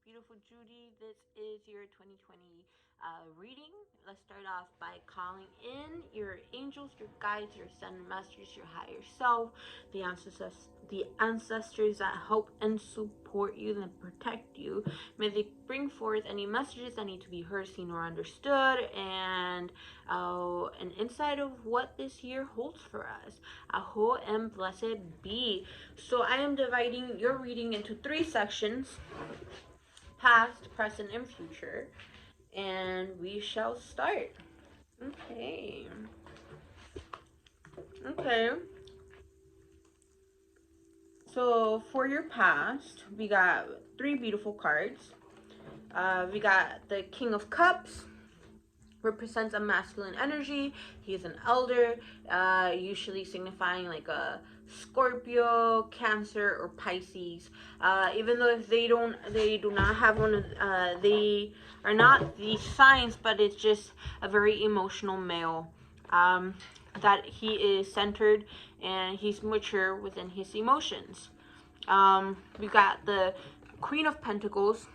beautiful Judy. This is your 2020 reading. Let's start off by calling in your angels, your guides, your sun masters, your higher self, the ancestors that help and support you and protect you. May they bring forth any messages that need to be heard, seen, or understood, and an insight of what this year holds for us. Aho and blessed be. So I am dividing your reading into three sections: past, present, and future. And we shall start. Okay. Okay. So for your past, we got three beautiful cards. We got the King of Cups, represents a masculine energy. He is an elder, usually signifying like a Scorpio, Cancer, or Pisces. Even though if they do not have one of, they are not these signs, but it's just a very emotional male. That he is centered and he's mature within his emotions. We got the Queen of Pentacles,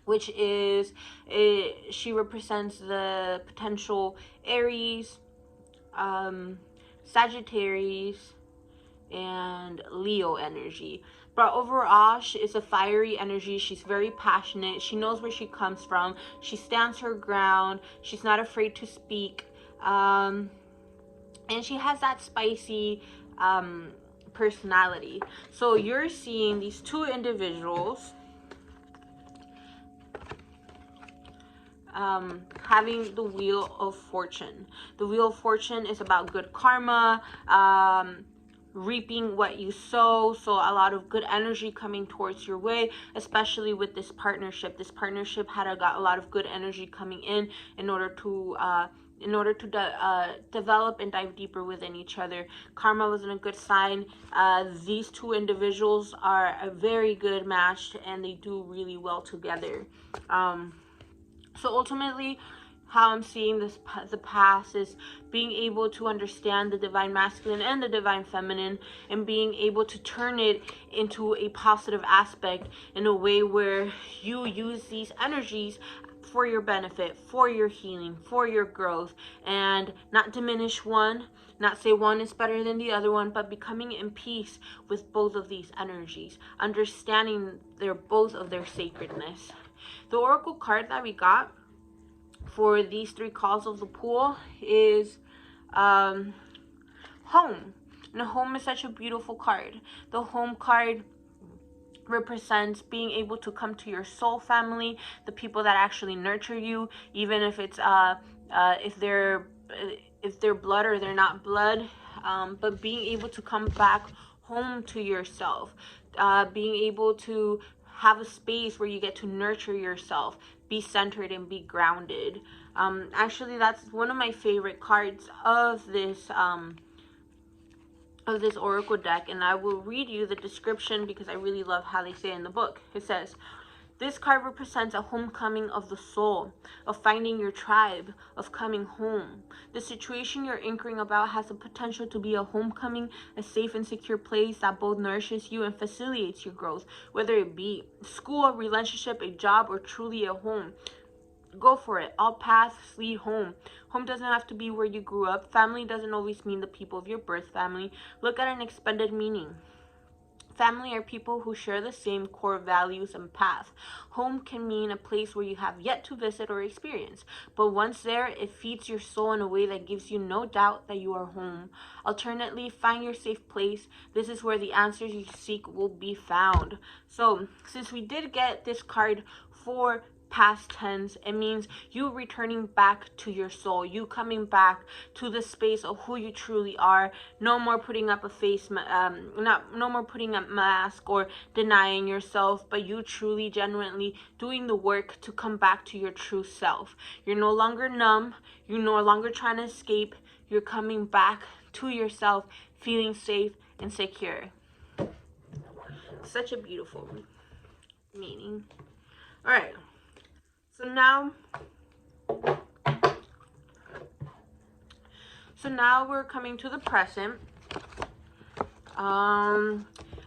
which is she represents the potential Aries, Sagittarius, and Leo energy. But overall, she is a fiery energy. She's very passionate. She knows where she comes from. She stands her ground. She's not afraid to speak. And she has that spicy personality. So you're seeing these two individuals having the Wheel of Fortune. The Wheel of Fortune is about good karma, reaping what you sow. So a lot of good energy coming towards your way, especially with this partnership. This partnership had got a lot of good energy coming in order to develop and dive deeper within each other. Karma wasn't a good sign. These two individuals are a very good match and they do really well together. So ultimately, how I'm seeing the past is being able to understand the divine masculine and the divine feminine, and being able to turn it into a positive aspect in a way where you use these energies for your benefit, for your healing, for your growth, and not diminish one, not say one is better than the other one, but becoming in peace with both of these energies, understanding both of their sacredness. The oracle card that we got for these three calls of the pool is home. And home is such a beautiful card. The home card represents being able to come to your soul family, the people that actually nurture you, even if it's if they're blood or they're not blood, but being able to come back home to yourself, being able to have a space where you get to nurture yourself, be centered and be grounded. Actually, that's one of my favorite cards of this oracle deck, and I will read you the description because I really love how they say it in the book. It says, this card represents a homecoming of the soul, of finding your tribe, of coming home. The situation you're anchoring about has the potential to be a homecoming, a safe and secure place that both nourishes you and facilitates your growth, whether it be school, a relationship, a job, or truly a home. Go for it. All paths lead home. Home doesn't have to be where you grew up. Family doesn't always mean the people of your birth family. Look at an expanded meaning. Family are people who share the same core values and path. Home can mean a place where you have yet to visit or experience, but once there, it feeds your soul in a way that gives you no doubt that you are home. Alternately, find your safe place. This is where the answers you seek will be found. So, since we did get this card for past tense, it means you returning back to your soul, you coming back to the space of who you truly are. No more putting up a face, no more putting up mask or denying yourself, but you truly genuinely doing the work to come back to your true self. You're no longer numb, you're no longer trying to escape, you're coming back to yourself, feeling safe and secure. Such a beautiful meaning. All right. So now we're coming to the present.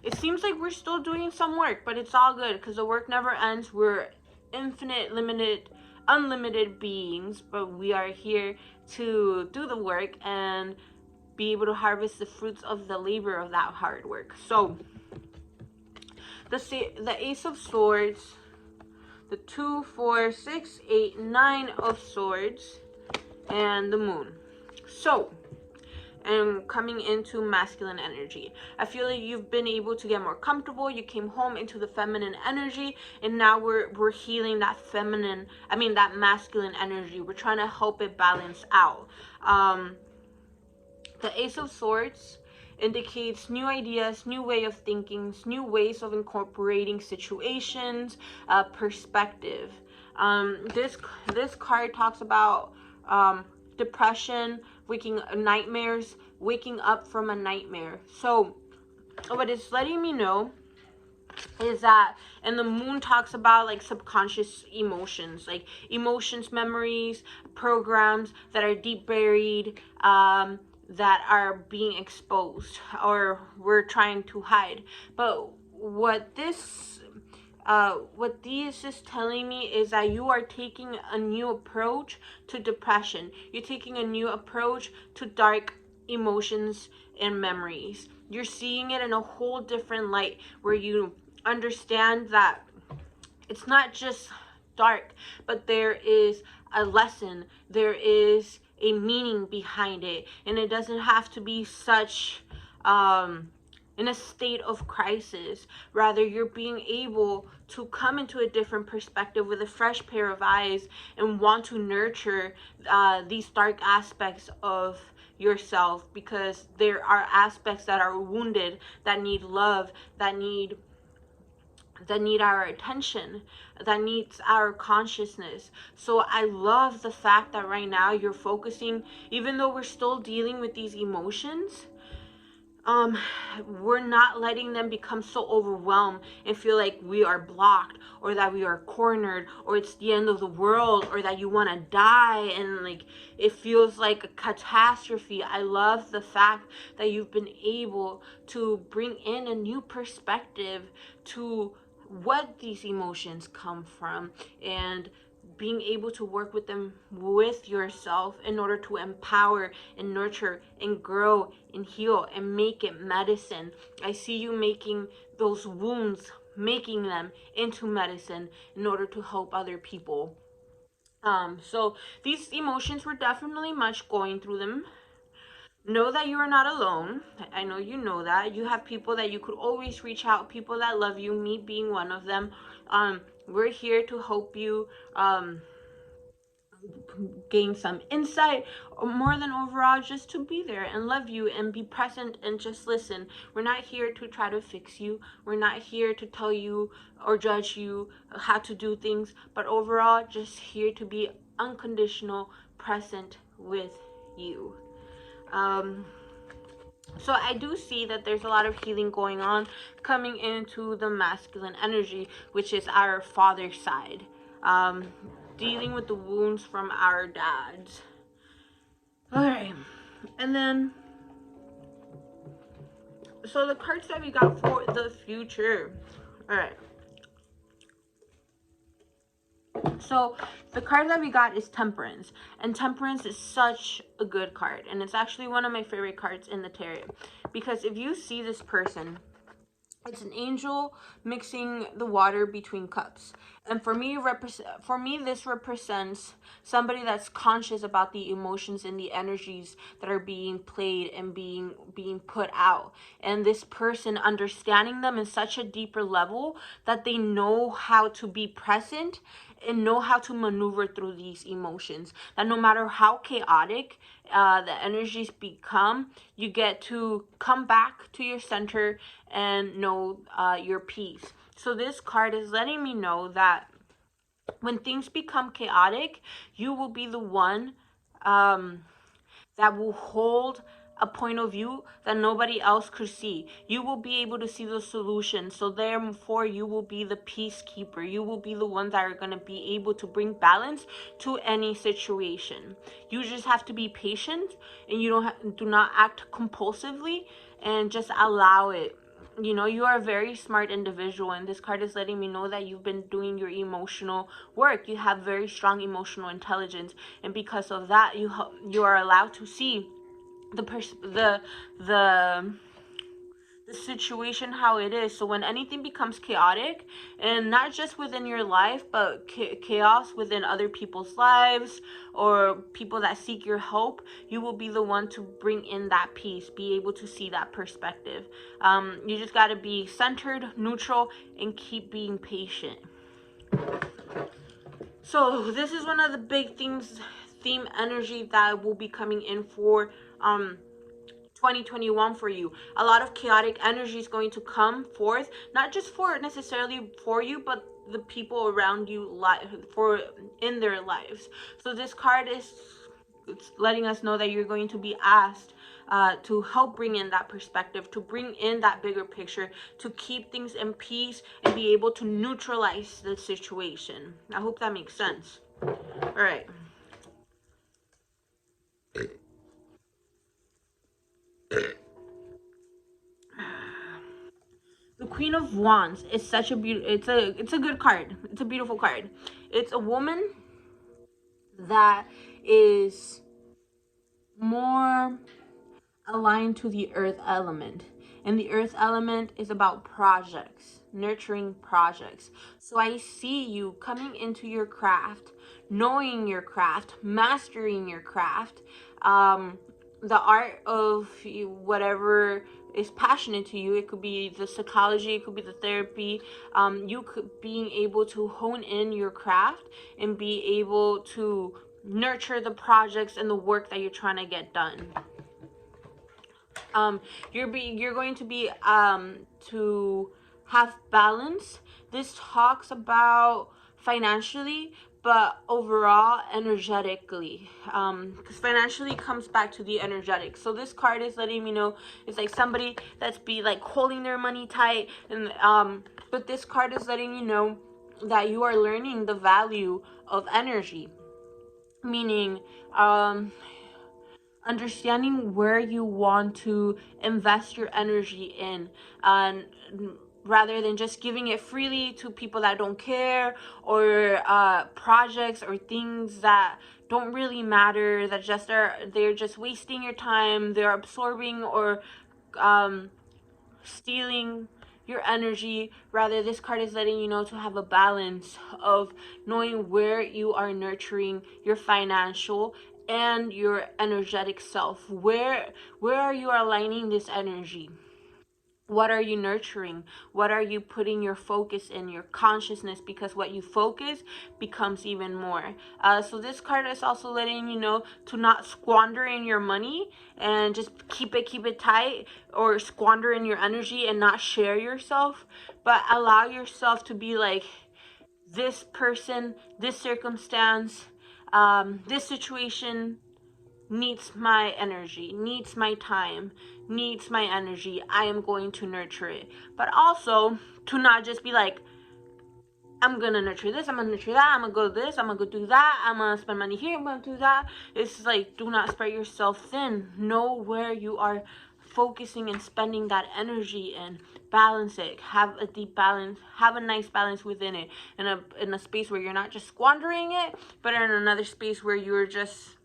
it seems like we're still doing some work, but it's all good because the work never ends. We're infinite, limited, unlimited beings, but we are here to do the work and be able to harvest the fruits of the labor of that hard work. So the Ace of Swords, the 2, 4, 6, 8, 9 of Swords, and the Moon. So, and coming into masculine energy, I feel like you've been able to get more comfortable. You came home into the feminine energy, and now we're healing that that masculine energy. We're trying to help it balance out. The Ace of Swords indicates new ideas, new way of thinking, new ways of incorporating situations, perspective. This card talks about depression, nightmares, waking up from a nightmare. So what it's letting me know is that, and the Moon talks about like subconscious emotions, like emotions, memories, programs that are deep buried, that are being exposed or we're trying to hide. But what this is telling me is that you are taking a new approach to depression. You're taking a new approach to dark emotions and memories. You're seeing it in a whole different light, where you understand that it's not just dark, but there is a lesson, there is a meaning behind it, and it doesn't have to be such in a state of crisis. Rather, you're being able to come into a different perspective with a fresh pair of eyes and want to nurture these dark aspects of yourself, because there are aspects that are wounded, that need love, that need our attention, that needs our consciousness. So I love the fact that right now you're focusing, even though we're still dealing with these emotions, we're not letting them become so overwhelmed and feel like we are blocked, or that we are cornered, or it's the end of the world, or that you want to die and like it feels like a catastrophe. I love the fact that you've been able to bring in a new perspective to what these emotions come from, and being able to work with them with yourself in order to empower and nurture and grow and heal and make it medicine. I see you making those wounds, making them into medicine in order to help other people. So these emotions, were definitely much going through them. Know that you are not alone. I know you know that. You have people that you could always reach out, people that love you, me being one of them. We're here to help you gain some insight, or more than overall, just to be there and love you and be present and just listen. We're not here to try to fix you. We're not here to tell you or judge you how to do things, but overall, just here to be unconditional, present with you. So I do see that there's a lot of healing going on coming into the masculine energy, which is our father side, dealing with the wounds from our dads. Alright, and then, so the cards that we got for the future. Alright. So the card that we got is Temperance, and Temperance is such a good card, and it's actually one of my favorite cards in the tarot, because if you see this person, it's an angel mixing the water between cups, and for me this represents somebody that's conscious about the emotions and the energies that are being played and being put out, and this person understanding them in such a deeper level that they know how to be present and know how to maneuver through these emotions, that no matter how chaotic the energies become, you get to come back to your center and know your peace. So this card is letting me know that when things become chaotic, you will be the one that will hold a point of view that nobody else could see. You will be able to see the solution. So therefore, you will be the peacekeeper. You will be the ones that are going to be able to bring balance to any situation. You just have to be patient, and you do not act compulsively, and just allow it. you are a very smart individual, and this card is letting me know that you've been doing your emotional work. You have very strong emotional intelligence, and because of that, you are allowed to see the situation how it is. So when anything becomes chaotic, and not just within your life, but chaos within other people's lives or people that seek your help, you will be the one to bring in that peace, be able to see that perspective. You just got to be centered, neutral, and keep being patient. So this is one of the big things, theme energy, that will be coming in for 2021 for you. A lot of chaotic energy is going to come forth, not just for necessarily for you, but the people around you for in their lives. So this card is, it's letting us know that you're going to be asked to help bring in that perspective, to bring in that bigger picture, to keep things in peace and be able to neutralize the situation. I hope that makes sense. All right. The Queen of Wands is such a it's a good card. It's a beautiful card. It's a woman that is more aligned to the earth element. And the earth element is about projects, nurturing projects. So I see you coming into your craft, knowing your craft, mastering your craft, the art of whatever is passionate to you. It could be the psychology, it could be the therapy. You could being able to hone in your craft and be able to nurture the projects and the work that you're trying to get done. You're going to be to have balance. This talks about financially, but overall energetically, because financially comes back to the energetic. So this card is letting me know it's like somebody that's be like holding their money tight, and but this card is letting you know that you are learning the value of energy, meaning understanding where you want to invest your energy in, and rather than just giving it freely to people that don't care, or projects or things that don't really matter, that they're just wasting your time, they're absorbing or stealing your energy. Rather, this card is letting you know to have a balance of knowing where you are nurturing your financial and your energetic self. Where are you aligning this energy? What are you nurturing? What are you putting your focus in, your consciousness? Because what you focus becomes even more. So this card is also letting you know to not squander in your money and just keep it tight, or squander in your energy and not share yourself, but allow yourself to be like, this person, this circumstance, this situation needs my energy, needs my time, needs my energy. I am going to nurture it. But also to not just be like, I'm gonna nurture this, I'm gonna nurture that, I'm gonna go this, I'm gonna go do that, I'm gonna spend money here, I'm gonna do that. It's like, do not spread yourself thin. Know where you are focusing and spending that energy in. Balance it. Have a deep balance. Have a nice balance within it. In a space where you're not just squandering it, but in another space where you're just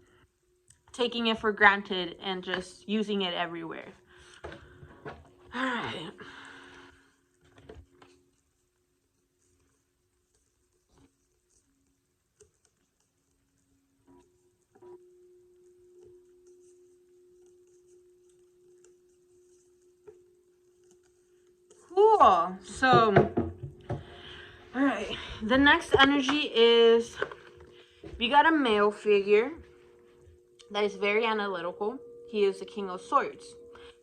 taking it for granted and just using it everywhere. All right. Cool. So, all right. The next energy is, we got a male figure that is very analytical. He is the King of Swords.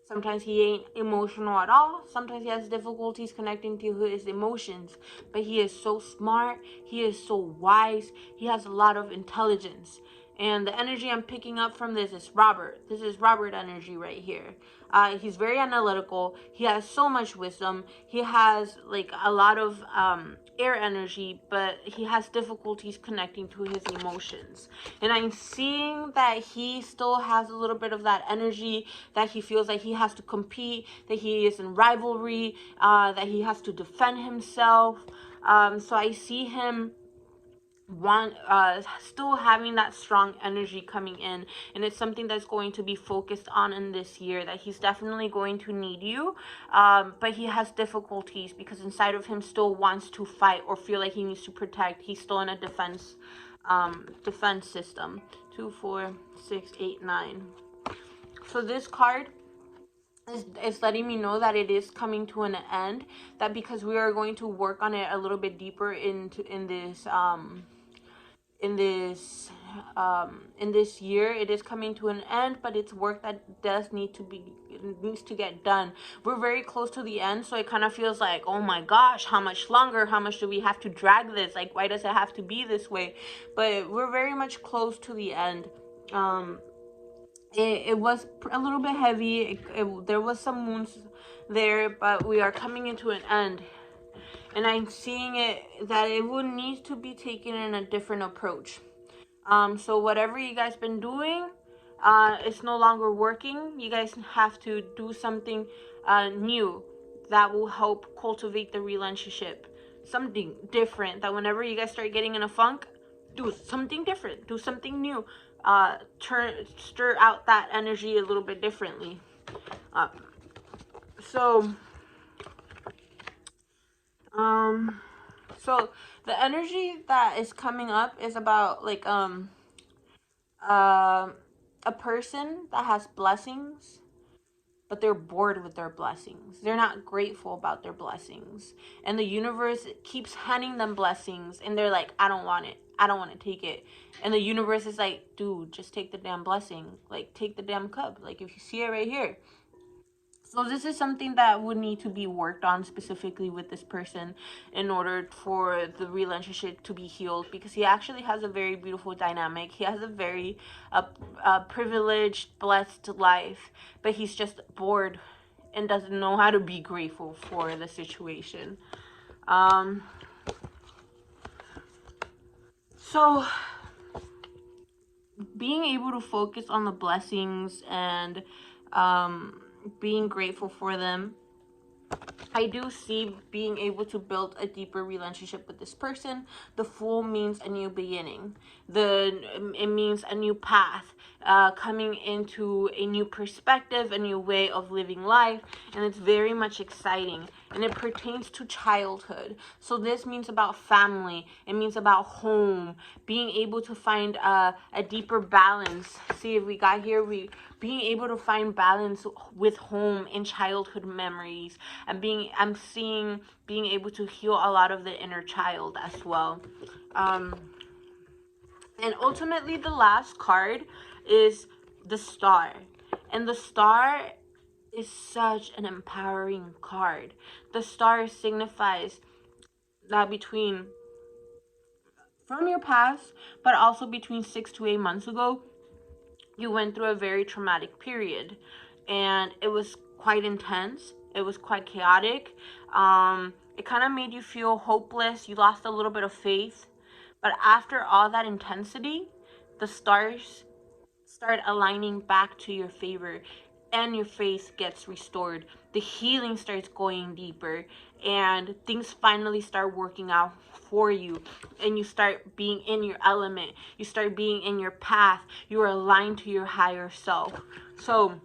Sometimes he ain't emotional at all. Sometimes he has difficulties connecting to his emotions. But he is so smart. He is so wise. He has a lot of intelligence. And the energy I'm picking up from this is Robert. This is Robert energy right here. He's very analytical. He has so much wisdom. He has like a lot of air energy, but he has difficulties connecting to his emotions. And I'm seeing that he still has a little bit of that energy, that he feels like he has to compete, that he is in rivalry, that he has to defend himself. So I see him still having that strong energy coming in, and it's something that's going to be focused on in this year, that he's definitely going to need you, but he has difficulties because inside of him still wants to fight or feel like he needs to protect. He's still in a defense system. 2, 4, 6, 8, 9. So this card is letting me know that it is coming to an end, that because we are going to work on it a little bit deeper in this year. It is coming to an end, but it's work that needs to get done. We're very close to the end, so it kind of feels like, oh my gosh, how much longer, how much do we have to drag this, like why does it have to be this way? But we're very much close to the end. It was a little bit heavy. There was some wounds there, but we are coming into an end. And I'm seeing it that it would need to be taken in a different approach. So whatever you guys been doing, it's no longer working. You guys have to do something new that will help cultivate the relationship. Something different, that whenever you guys start getting in a funk, do something different, do something new, stir out that energy a little bit differently. So the energy that is coming up is about like a person that has blessings, but they're bored with their blessings. They're not grateful about their blessings. And the universe keeps handing them blessings, and they're like, I don't want it. I don't want to take it. And the universe is like, dude, just take the damn blessing. Like, take the damn cup. Like, if you see it right here. So this is something that would need to be worked on specifically with this person in order for the relationship to be healed, because he actually has a very beautiful dynamic. He has a very privileged, blessed life, but he's just bored and doesn't know how to be grateful for the situation. So being able to focus on the blessings and being grateful for them, I do see being able to build a deeper relationship with this person. The Fool means a new beginning. It means a new path, coming into a new perspective, a new way of living life, and it's very much exciting. And it pertains to childhood. So this means about family. It means about home, being able to find a deeper balance. See, if we got here, being able to find balance with home in childhood memories, and I'm seeing being able to heal a lot of the inner child as well. And ultimately, the last card is the Star. And the Star is such an empowering card. The Star signifies that from your past, but also between 6 to 8 months ago, you went through a very traumatic period, and it was quite intense. It was quite chaotic. It kind of made you feel hopeless. You lost a little bit of faith. But after all that intensity, the stars start aligning back to your favor, and your faith gets restored. The healing starts going deeper, and things finally start working out for you, and you start being in your element. You start being in your path. You are aligned to your higher self. So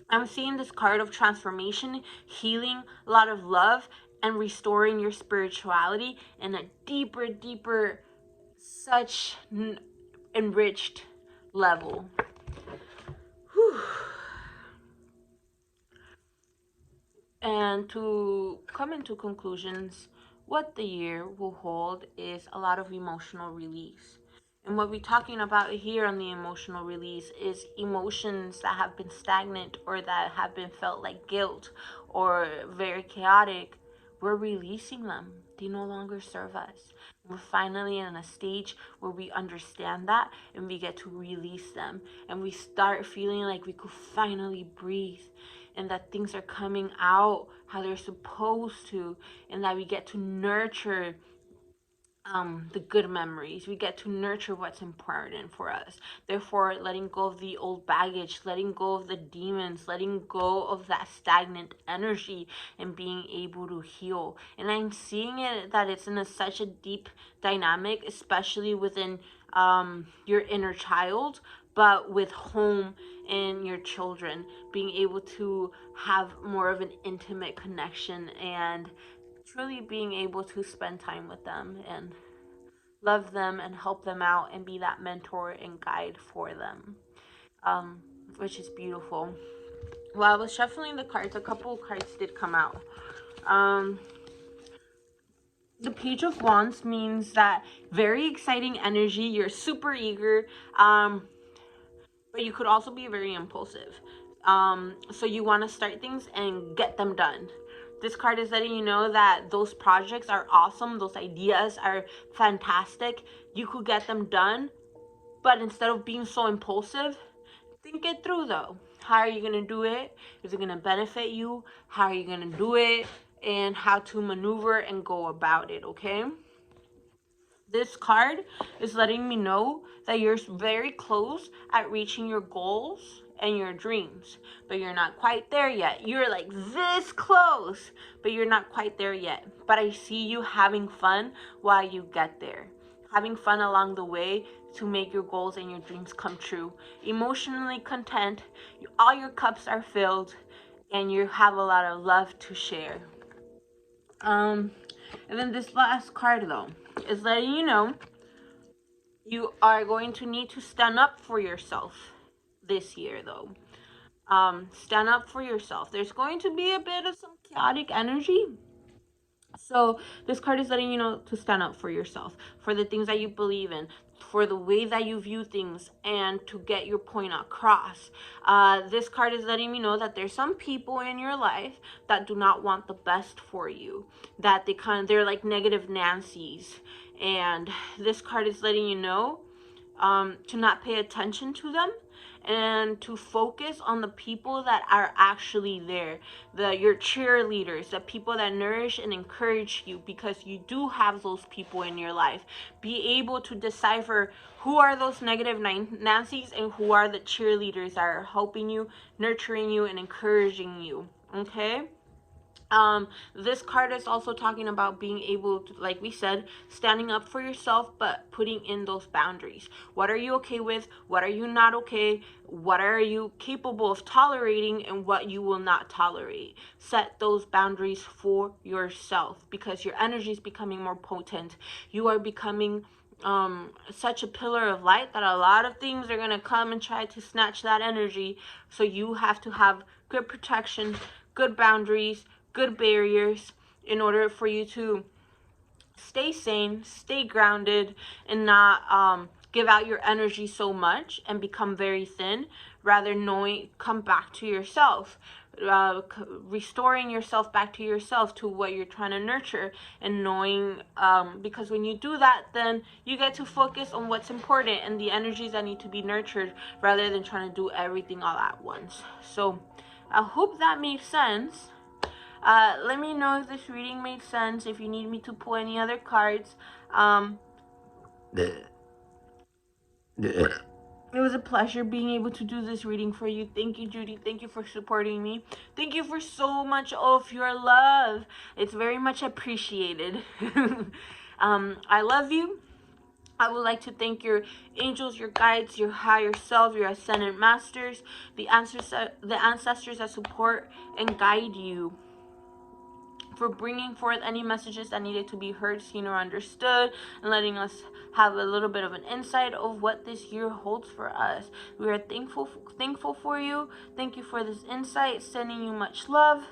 I'm seeing this card of transformation, healing, a lot of love, and restoring your spirituality in a deeper, such enriched level. Whew. And to come into conclusions, what the year will hold is a lot of emotional release. And what we're talking about here on the emotional release is emotions that have been stagnant or that have been felt like guilt or very chaotic. we're releasing them. They no longer serve us. We're finally in a stage where we understand that and we get to release them. And we start feeling like we could finally breathe and that things are coming out how they're supposed to, and that we get to nurture the good memories. We get to nurture what's important for us. Therefore, letting go of the old baggage, letting go of the demons, letting go of that stagnant energy, and being able to heal. And I'm seeing it that it's in such a deep dynamic, especially within your inner child, but with home and your children, being able to have more of an intimate connection and truly being able to spend time with them and love them and help them out and be that mentor and guide for them, which is beautiful. While I was shuffling the cards, a couple of cards did come out. The Page of Wands means that very exciting energy. You're super eager, but you could also be very impulsive. So you want to start things and get them done. This card is letting you know that those projects are awesome. Those ideas are fantastic. You could get them done, but instead of being so impulsive, think it through though. How are you going to do it? Is it going to benefit you? How are you going to do it? And how to maneuver and go about it, okay? This card is letting me know that you're very close at reaching your goals and your dreams, but you're not quite there yet. You're like this close, but you're not quite there yet. But I see you having fun while you get there. Having fun along the way to make your goals and your dreams come true. Emotionally content, all your cups are filled, and you have a lot of love to share. And then this last card though is letting you know you are going to need to stand up for yourself this year though. Stand up for yourself. There's going to be a bit of some chaotic energy. So this card is letting you know to stand up for yourself, for the things that you believe in, for the way that you view things, and to get your point across. This card is letting me know that there's some people in your life that do not want the best for you, that they're like negative Nancy's. And this card is letting you know to not pay attention to them and to focus on the people that are actually there, your cheerleaders, the people that nourish and encourage you, because you do have those people in your life. Be able to decipher who are those negative Nancy's and who are the cheerleaders that are helping you, nurturing you, and encouraging you, okay? This card is also talking about being able to, like we said, standing up for yourself, but putting in those boundaries. What are you okay with? What are you not okay? What are you capable of tolerating and what you will not tolerate? Set those boundaries for yourself, because your energy is becoming more potent. You are becoming such a pillar of light that a lot of things are going to come and try to snatch that energy. So you have to have good protection, good boundaries, good barriers in order for you to stay sane, stay grounded, and not give out your energy so much and become very thin. Rather, come back to yourself, restoring yourself back to yourself, to what you're trying to nurture, and knowing, because when you do that, then you get to focus on what's important and the energies that need to be nurtured, rather than trying to do everything all at once. So I hope that made sense. Let me know if this reading made sense, if you need me to pull any other cards. It was a pleasure being able to do this reading for you. Thank you, Judy. Thank you for supporting me. Thank you for so much of your love. It's very much appreciated. I love you. I would like to thank your angels, your guides, your higher self, your ascended masters, the ancestors that support and guide you, for bringing forth any messages that needed to be heard, seen, or understood, and letting us have a little bit of an insight of what this year holds for us. We are thankful for you. Thank you for this insight. Sending you much love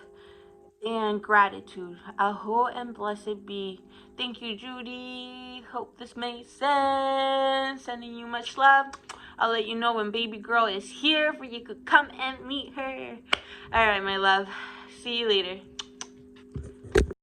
and gratitude. Aho and blessed be. Thank you, Judy. Hope this made sense. Sending you much love. I'll let you know when baby girl is here, for you could come and meet her. All right, my love. See you later.